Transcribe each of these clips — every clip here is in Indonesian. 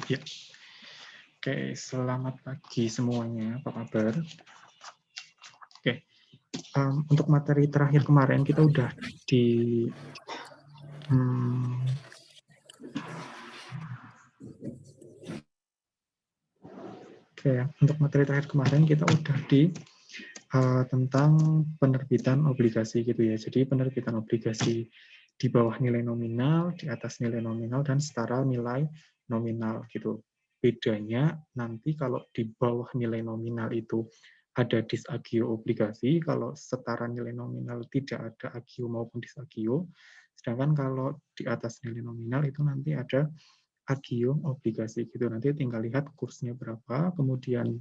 Ya, oke, selamat pagi semuanya, apa kabar? Oke, untuk materi terakhir kemarin kita udah di untuk materi terakhir kemarin kita udah di tentang penerbitan obligasi gitu ya. Jadi penerbitan obligasi di bawah nilai nominal, di atas nilai nominal, dan setara nilai nominal gitu. Bedanya nanti kalau di bawah nilai nominal itu ada disagio obligasi, kalau setara nilai nominal tidak ada agio maupun disagio. Sedangkan kalau di atas nilai nominal itu nanti ada agio obligasi gitu. Nanti tinggal lihat kursnya berapa, kemudian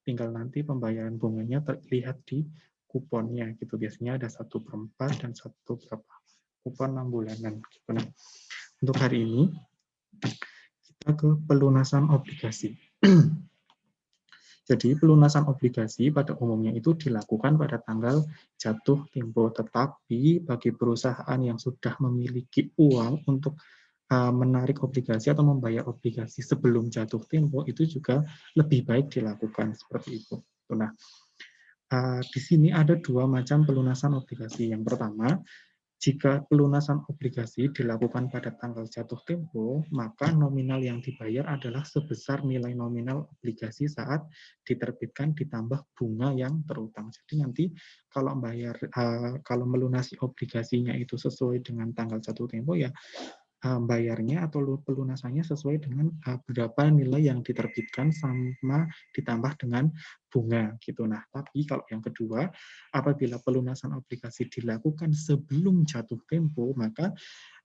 tinggal nanti pembayaran bunganya terlihat di kuponnya gitu. Biasanya ada 1/4 dan satu berapa kupon 6 bulanan gitu. Nah, untuk hari ini kita ke pelunasan obligasi. Jadi pelunasan obligasi pada umumnya itu dilakukan pada tanggal jatuh tempo, tetapi bagi perusahaan yang sudah memiliki uang untuk menarik obligasi atau membayar obligasi sebelum jatuh tempo itu juga lebih baik dilakukan seperti itu. Nah, di sini ada dua macam pelunasan obligasi. Yang pertama, jika pelunasan obligasi dilakukan pada tanggal jatuh tempo, maka nominal yang dibayar adalah sebesar nilai nominal obligasi saat diterbitkan ditambah bunga yang terutang. Jadi nanti kalau melunasi obligasinya itu sesuai dengan tanggal jatuh tempo ya bayarnya atau pelunasannya sesuai dengan berapa nilai yang diterbitkan sama ditambah dengan bunga gitu. Nah, tapi kalau yang kedua, apabila pelunasan obligasi dilakukan sebelum jatuh tempo, maka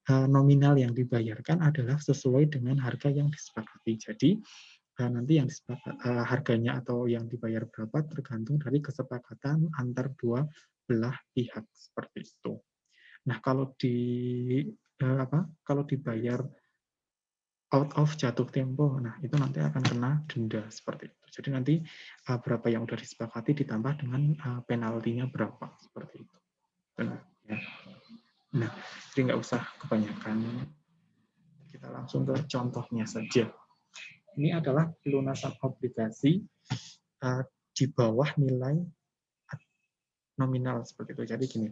nominal yang dibayarkan adalah sesuai dengan harga yang disepakati. Jadi nanti yang harganya atau yang dibayar berapa tergantung dari kesepakatan antar dua belah pihak seperti itu. Nah, kalau dibayar out of jatuh tempo, nah itu nanti akan kena denda seperti itu. Jadi nanti berapa yang sudah disepakati ditambah dengan penaltinya berapa seperti itu. Benar, ya. Nah, jadi nggak usah kebanyakan. Kita langsung ke contohnya saja. Ini adalah pelunasan obligasi di bawah nilai nominal seperti itu. Jadi gini,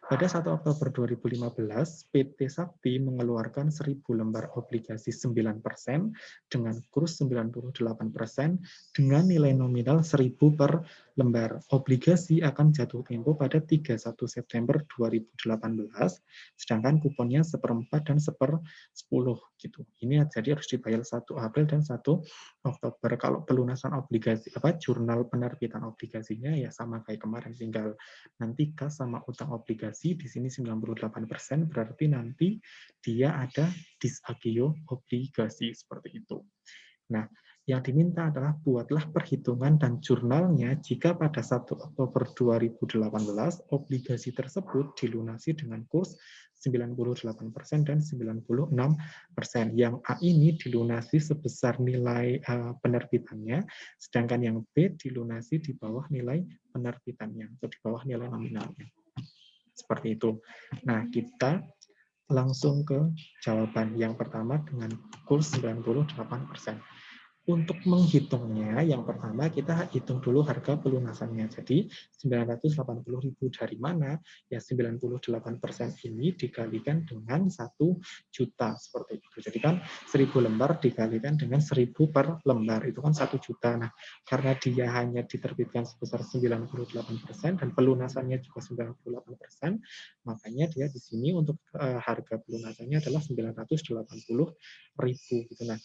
pada 1 Oktober 2015, PT Sakti mengeluarkan 1.000 lembar obligasi 9% dengan kurs 98% dengan nilai nominal 1.000 per lembar. Obligasi akan jatuh tempo pada 31 September 2018, sedangkan kuponnya 1/4 dan 1/10 gitu. Ini jadi harus dibayar 1 April dan 1 Oktober. Kalau pelunasan obligasi jurnal penerbitan obligasinya ya sama kayak kemarin, tinggal nanti kas sama utang obligasi di sini 98%, berarti nanti dia ada disagio obligasi seperti itu. Nah, yang diminta adalah buatlah perhitungan dan jurnalnya jika pada 1 Oktober 2018 obligasi tersebut dilunasi dengan kurs 98% dan 96%. Yang A ini dilunasi sebesar nilai penerbitannya, sedangkan yang B dilunasi di bawah nilai penerbitannya atau di bawah nilai nominalnya. Seperti itu. Nah, kita langsung ke jawaban yang pertama dengan kurs 98%. Untuk menghitungnya, yang pertama kita hitung dulu harga pelunasannya. Jadi 980.000 dari mana? Ya 98% ini dikalikan dengan 1 juta seperti itu. Jadi kan 1.000 lembar dikalikan dengan 1.000 per lembar itu kan 1 juta. Nah, karena dia hanya diterbitkan sebesar 98% dan pelunasannya juga 98%, makanya dia di sini untuk harga pelunasannya adalah 980.000 gitu. Nah,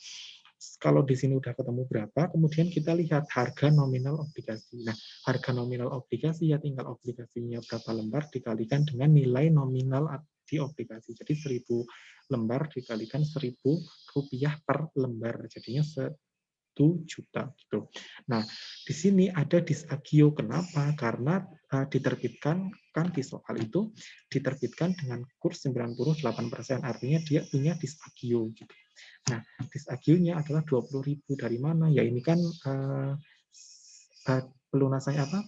kalau di sini udah ketemu berapa, kemudian kita lihat harga nominal obligasi. Nah, harga nominal obligasi ya tinggal obligasinya berapa lembar dikalikan dengan nilai nominal di obligasi. Jadi 1.000 lembar dikalikan 1.000 rupiah per lembar. Jadinya 1 juta gitu. Nah, di sini ada disagio. Kenapa? Karena diterbitkan kan di soal itu diterbitkan dengan kurs 98%. Artinya dia punya disagio gitu. Nah, disagionya adalah 20.000 dari mana? Ya ini kan pelunasannya apa?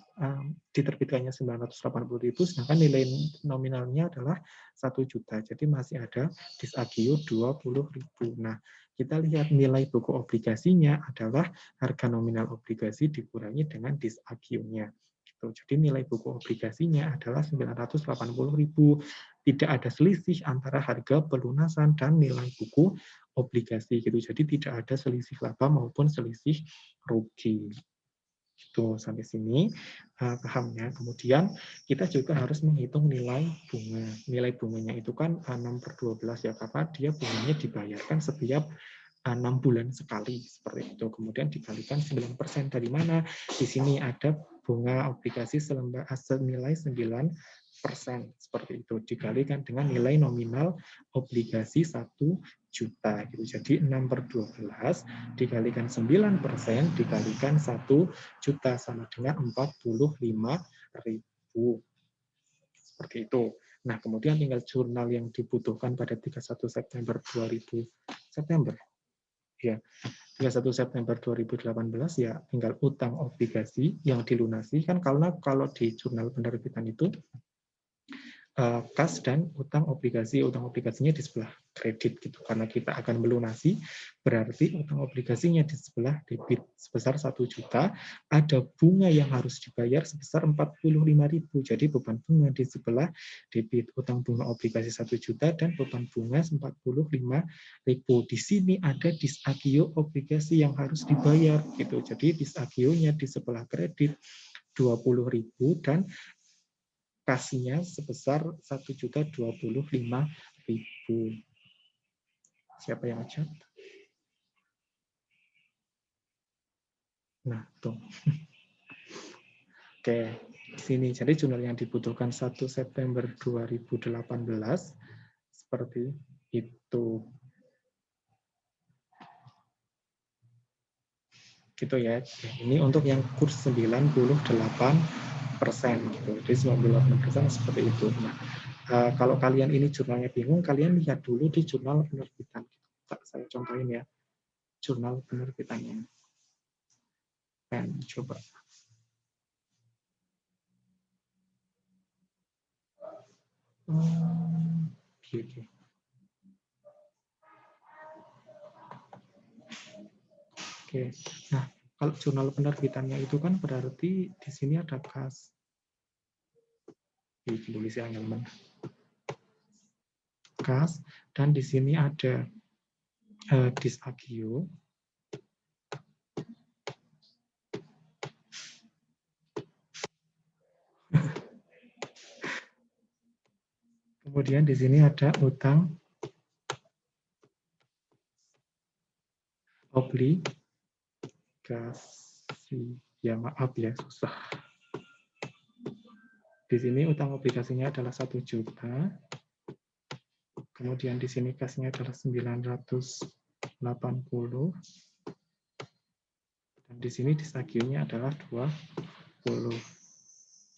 Diterbitkannya 980.000, sedangkan nilai nominalnya adalah 1 juta. Jadi masih ada disagio 20.000. Nah, kita lihat nilai buku obligasinya adalah harga nominal obligasi dikurangi dengan disagionya. Gitu. Jadi nilai buku obligasinya adalah 980.000. Tidak ada selisih antara harga pelunasan dan nilai buku obligasi gitu. Jadi tidak ada selisih laba maupun selisih rugi. Itu sampai sini pahamnya. Kemudian kita juga harus menghitung nilai bunga. Nilai bunganya itu kan 6/12 ya, karena dia bunganya dibayarkan setiap 6 bulan sekali seperti itu. Kemudian dikalikan 9% dari mana? Di sini ada bunga obligasi senilai 9% seperti itu, dikalikan dengan nilai nominal obligasi 1 juta gitu. Jadi 6/12 dikalikan 9% dikalikan 1 juta sama dengan 45.000. Seperti itu. Nah, kemudian tinggal jurnal yang dibutuhkan pada 31 September 2000 September. Ya, 31 September 2018 ya tinggal utang obligasi yang dilunasi kan, karena kalau di jurnal penerbitan itu kas dan utang obligasinya di sebelah kredit gitu, karena kita akan melunasi, berarti utang obligasinya di sebelah debit sebesar 1 juta, ada bunga yang harus dibayar sebesar 45.000, jadi beban bunga di sebelah debit, utang bunga obligasi 1 juta dan beban bunga 45.000. Di sini ada disagio obligasi yang harus dibayar gitu, jadi disagionya di sebelah kredit 20.000 dan kasnya sebesar 1.025.000. Siapa yang ngechat? Nah, tuh. Oke, di sini. Jadi jurnal yang dibutuhkan 1 September 2018 seperti itu. Gitu ya. Ini untuk yang kurs 98% gitu. Jadi 98% seperti itu. Nah, kalau kalian ini jurnalnya bingung, kalian lihat dulu di jurnal penerbitan. Saya contohin ya, jurnal penerbitannya. Dan coba. Oke. Oke. Nah, kalau jurnal penerbitannya itu kan berarti di sini ada kas. Ditulis yang mana? Kas, dan di sini ada disagio. Kemudian di sini ada utang obligasi. Ya maaf ya, susah. Di sini utang obligasinya adalah 1 juta. Kemudian di sini kasnya adalah 980. Dan di sini disagionya adalah 20.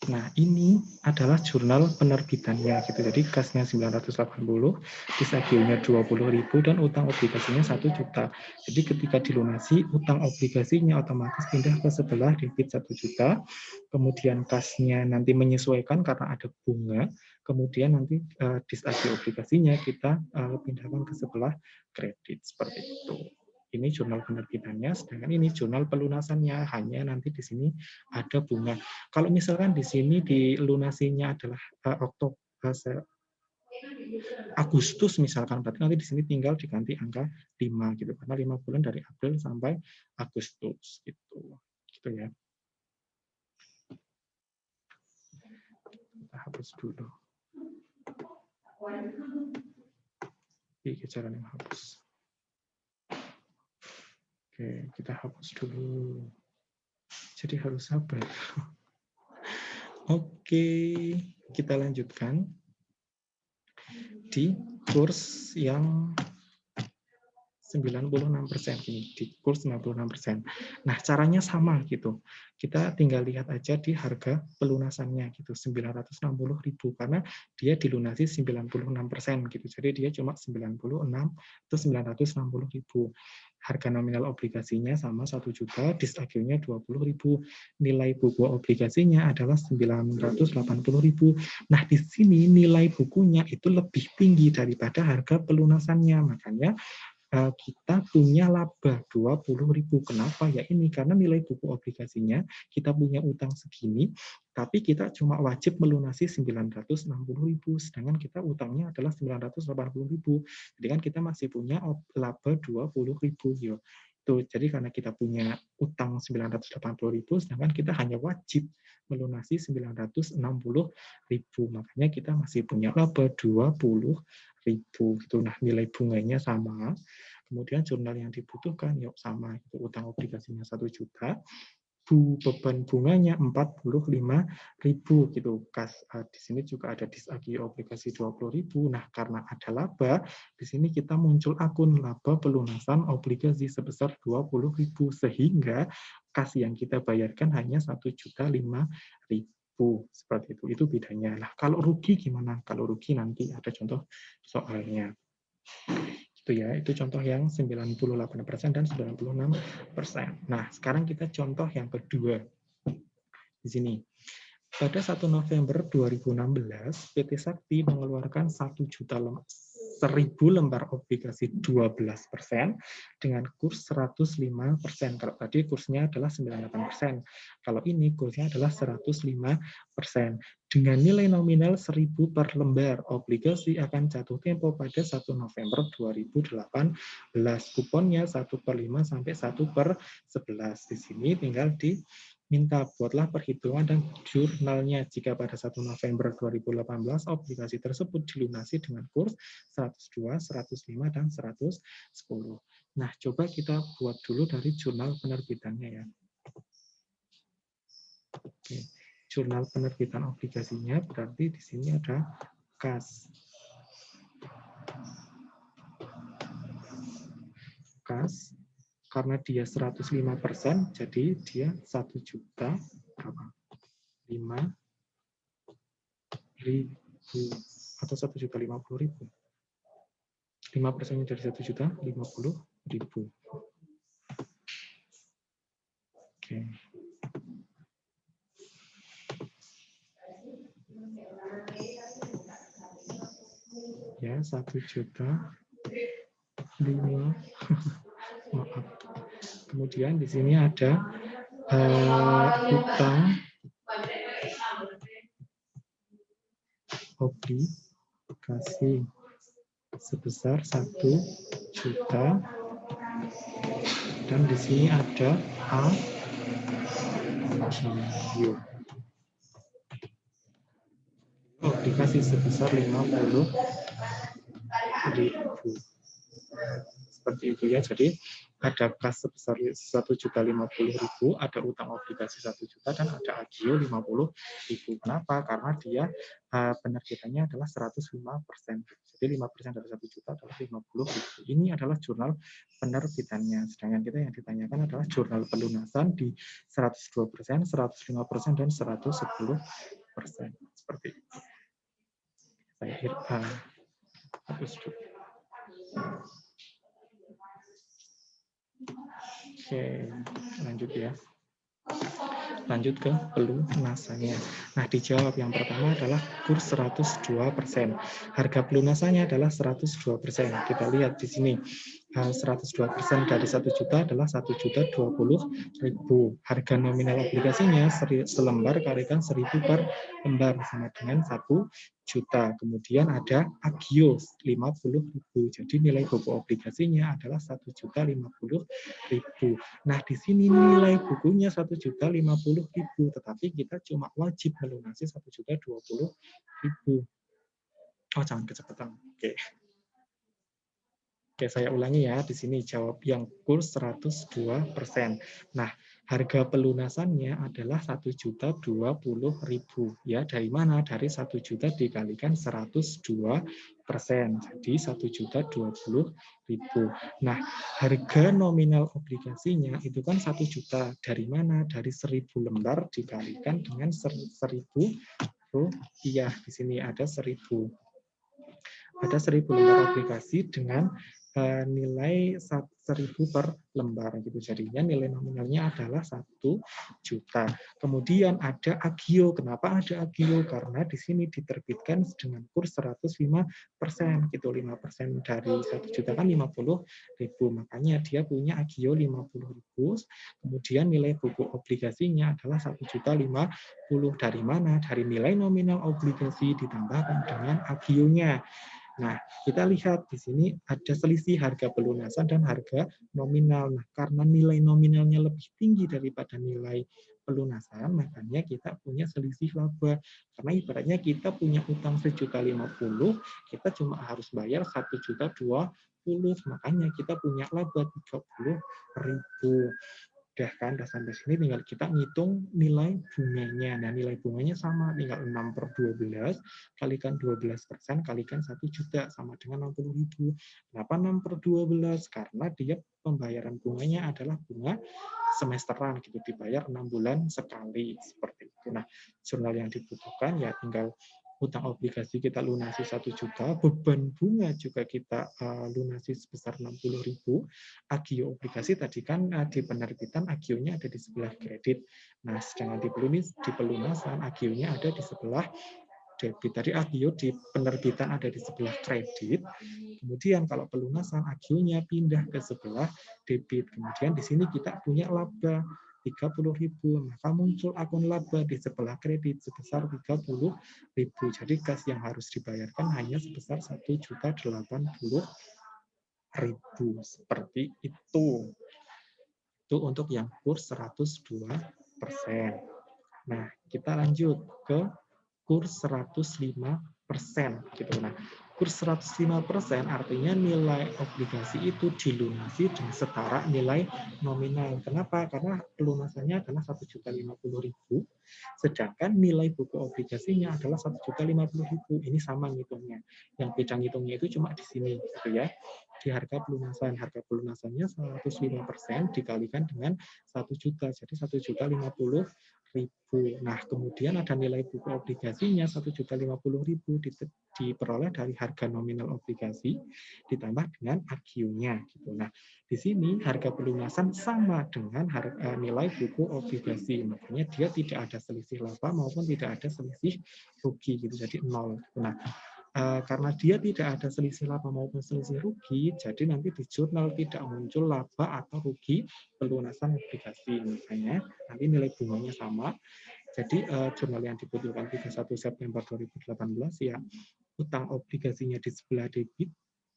Nah, ini adalah jurnal penerbitannya gitu. Jadi kasnya 980, disagionya 20.000 dan utang obligasinya 1 juta. Jadi ketika dilunasi, utang obligasinya otomatis pindah ke sebelah debit 1 juta. Kemudian kasnya nanti menyesuaikan karena ada bunga. Kemudian nanti disagio obligasinya kita pindahkan ke sebelah kredit seperti itu. Ini jurnal penerbitannya, sedangkan ini jurnal pelunasannya. Hanya nanti di sini ada bunga. Kalau misalkan di sini dilunasinya adalah Agustus misalkan, berarti nanti di sini tinggal diganti angka 5 gitu, karena 5 bulan dari April sampai Agustus gitu. Gitu ya. Kita hapus dulu. Ini jalan yang hapus. Oke, kita hapus dulu. Jadi harus sabar. Oke, kita lanjutkan di kurs yang 96% ini di kurs 96%. Nah, caranya sama gitu. Kita tinggal lihat aja di harga pelunasannya gitu 960.000 karena dia dilunasi 96% gitu. Jadi dia cuma 96 atau 960.000. Harga nominal obligasinya sama 1 juta, disagio-nya 20.000. Nilai buku obligasinya adalah 980.000. Nah, di sini nilai bukunya itu lebih tinggi daripada harga pelunasannya. Makanya kita punya laba 20.000. Kenapa? Ya ini, karena nilai buku obligasinya kita punya utang segini, tapi kita cuma wajib melunasi 960.000, sedangkan kita utangnya adalah 980.000. Jadi kan kita masih punya laba 20.000. Ya. Tuh, jadi karena kita punya utang 980.000, sedangkan kita hanya wajib melunasi 960.000. Makanya kita masih punya laba 20.000. Gitu. Nah, nilai bunganya sama. Kemudian jurnal yang dibutuhkan yuk sama, itu utang obligasinya 1 juta, beban bunganya 45.000 gitu. Di sini juga ada disagio obligasi 20.000. Nah, karena ada laba, di sini kita muncul akun laba pelunasan obligasi sebesar 20.000 sehingga kas yang kita bayarkan hanya 1.005.000. Seperti itu bedanya. Nah, kalau rugi gimana? Kalau rugi nanti ada contoh soalnya. Itu ya, itu contoh yang 98% dan 96%. Nah, sekarang kita contoh yang kedua. Di sini. Pada 1 November 2016, PT Sakti mengeluarkan 1.000 lembar obligasi 12% dengan kurs 105%. Kalau tadi kursnya adalah 98%. Kalau ini kursnya adalah 105%. Dengan nilai nominal 1.000 per lembar, obligasi akan jatuh tempo pada 1 November 2018. Kuponnya 1/5 sampai 1/11. Di sini tinggal minta buatlah perhitungan dan jurnalnya jika pada 1 November 2018 obligasi tersebut dilunasi dengan kurs 102, 105, dan 110. Nah, coba kita buat dulu dari jurnal penerbitannya ya. Oke. Jurnal penerbitan obligasinya berarti di sini ada kas. Kas. Karena dia 105%, jadi dia 1 juta 5.000 atau 1.050.000. 5% dari 1.050.000. Oke. Ya, 1.005.000. Maaf. Kemudian di sini ada utang obligasi sebesar 1 juta dan di sini ada agio obligasi sebesar 50.000. Seperti itu ya. Jadi ada kas sebesar 1.050.000, ada utang obligasi 1 juta, dan ada agio 50.000. Kenapa? Karena dia penerbitannya adalah 105%. Jadi 5% dari 1 juta adalah 50.000. Ini adalah jurnal penerbitannya. Sedangkan kita yang ditanyakan adalah jurnal pelunasan di 102%, 105%, dan 110%. Seperti itu. Saya hapus dulu. Oke, lanjut ya. Lanjut ke pelunasannya. Nah, dijawab yang pertama adalah kurs 102%. Harga pelunasannya adalah 102%. Kita lihat di sini. 102% dari 1 juta adalah 1.020.000. Harga nominal obligasinya selembar kalikan 1.000 per lembar sama dengan 1 juta. Kemudian ada agio 50.000. Jadi nilai buku obligasinya adalah 1.050.000. Nah, di sini nilai bukunya 1.050.000, tetapi kita cuma wajib melunasi 1.020.000. Oh, jangan kecepatan. Oke. Oke, saya ulangi ya. Di sini jawab yang kurs 102%. Nah, harga pelunasannya adalah 1.020.000. Ya, dari mana? Dari 1 juta dikalikan 102 Jadi 1.020.000. Nah, harga nominal obligasinya itu kan 1 juta. Dari mana? Dari 1.000 lembar dikalikan dengan 1.000 rupiah. Di sini ada 1.000. Ada 1.000 lembar obligasi dengan nilai 1.000 per lembar gitu. Jadinya nilai nominalnya adalah 1 juta. Kemudian ada agio. Kenapa ada agio? Karena di sini diterbitkan dengan kurs 105%, gitu. 5% dari 1 juta kan 50.000. Makanya dia punya agio 50.000. Kemudian nilai buku obligasinya adalah 1.050.000. Dari mana? Dari nilai nominal obligasi ditambahkan dengan agionya. Nah, kita lihat di sini ada selisih harga pelunasan dan harga nominal. Nah, karena nilai nominalnya lebih tinggi daripada nilai pelunasan, makanya kita punya selisih laba. Karena ibaratnya kita punya utang 1.050.000, kita cuma harus bayar 1.020.000, makanya kita punya laba 30.000. Udah kan, udah sampai sini tinggal kita ngitung nilai bunganya. Nah, nilai bunganya sama, tinggal 6 per 12, kalikan 12%, kalikan 1 juta, sama dengan 60.000. Kenapa 6 per 12? Karena dia pembayaran bunganya adalah bunga semesteran, gitu, dibayar 6 bulan sekali, seperti itu. Nah, jurnal yang dibutuhkan ya tinggal utang obligasi kita lunasi 1 juta, beban bunga juga kita lunasi sebesar 60.000. Agio obligasi tadi kan di penerbitan agionya ada di sebelah kredit. Nah, sedangkan di pelunasan agionya ada di sebelah debit. Tadi agio di penerbitan ada di sebelah kredit. Kemudian kalau pelunasan agionya pindah ke sebelah debit. Kemudian di sini kita punya laba 30.000, maka muncul akun laba di sebelah kredit sebesar 30.000. Jadi kas yang harus dibayarkan hanya sebesar 1.080.000, seperti itu. Itu untuk yang kurs 102%. Nah, kita lanjut ke kurs 105%, gitu. Nah, kurs 105% artinya nilai obligasi itu dilunasi dengan setara nilai nominal. Kenapa? Karena pelunasannya adalah 1.050.000, sedangkan nilai buku obligasinya adalah 1.050.000. Ini sama ngitungnya. Yang beda ngitungnya itu cuma di sini, gitu ya. Di harga pelunasan. Harga pelunasannya 105% dikalikan dengan 1 juta. Jadi 1.050.000. Nah, kemudian ada nilai buku obligasinya 1.050.000 diperoleh dari harga nominal obligasi ditambah dengan agionya, gitu. Nah, di sini harga pelunasan sama dengan nilai buku obligasi. Makanya dia tidak ada selisih laba maupun tidak ada selisih rugi, gitu. Jadi 0. Nah, karena dia tidak ada selisih laba maupun selisih rugi, jadi nanti di jurnal tidak muncul laba atau rugi pelunasan obligasi. Makanya nanti nilai bunganya sama. Jadi jurnal yang dibutuhkan 31 September 2018 ya utang obligasinya di sebelah debit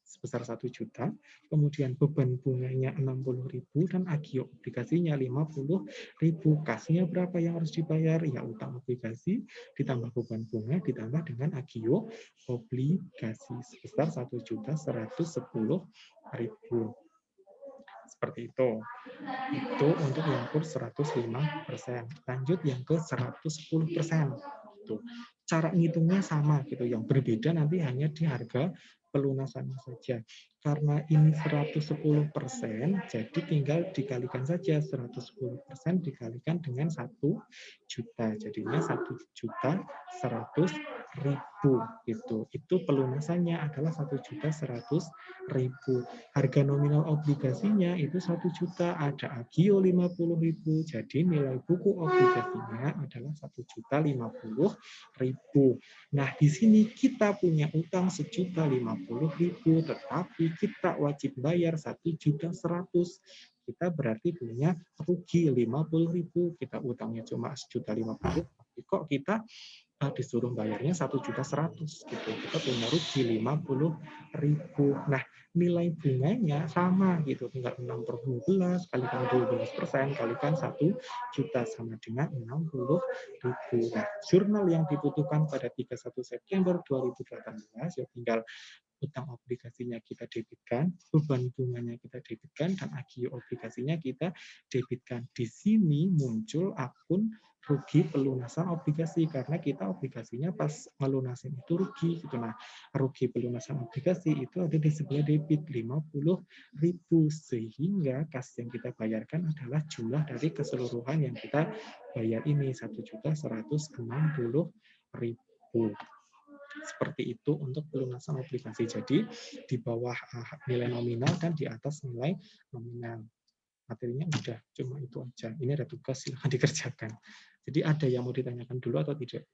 sebesar 1 juta, kemudian beban bunganya 60.000 dan agio obligasinya 50.000. Kasnya berapa yang harus dibayar? Ya utang obligasi ditambah beban bunga ditambah dengan agio obligasi sebesar 1.110.000. Seperti itu. Itu untuk yang kurs 105%. Lanjut yang ke 110%. Tuh. Cara ngitungnya sama gitu. Yang berbeda nanti hanya di harga pelunasannya saja. Karena ini 110%, jadi tinggal dikalikan saja 110% dikalikan dengan 1 juta. Jadinya 1.100.000 gitu. Itu pelunasannya adalah 1.100.000. Harga nominal obligasinya itu 1 juta, ada agio 50.000. Jadi nilai buku obligasinya adalah 1.050.000. Nah, di sini kita punya utang 1.050.000, tetapi kita wajib bayar 1.100.000. Kita berarti punya rugi 50.000. Kita utangnya cuma 1.050.000, tapi kok kita disuruh bayarnya 1.100.000 gitu. Kita punya rugi 50.000. Nah, nilai bunganya sama gitu, tinggal 6 per 12 kalikan 12% kalikan 1 juta sama dengan 60.000. Nah, jurnal yang dibutuhkan pada 31 September 2018 ya tinggal utang obligasinya kita debitkan, beban bunganya kita debitkan, dan agio obligasinya kita debitkan. Di sini muncul akun rugi pelunasan obligasi, karena kita obligasinya pas ngelunasin itu rugi gitu. Nah, rugi pelunasan obligasi itu ada di sebelah debit 50.000, sehingga kas yang kita bayarkan adalah jumlah dari keseluruhan yang kita bayar ini 1.160.000. Seperti itu untuk pelunasan obligasi. Jadi di bawah nilai nominal dan di atas nilai nominal. Materinya udah cuma itu aja. Ini ada tugas, silahkan dikerjakan. Jadi ada yang mau ditanyakan dulu atau tidak?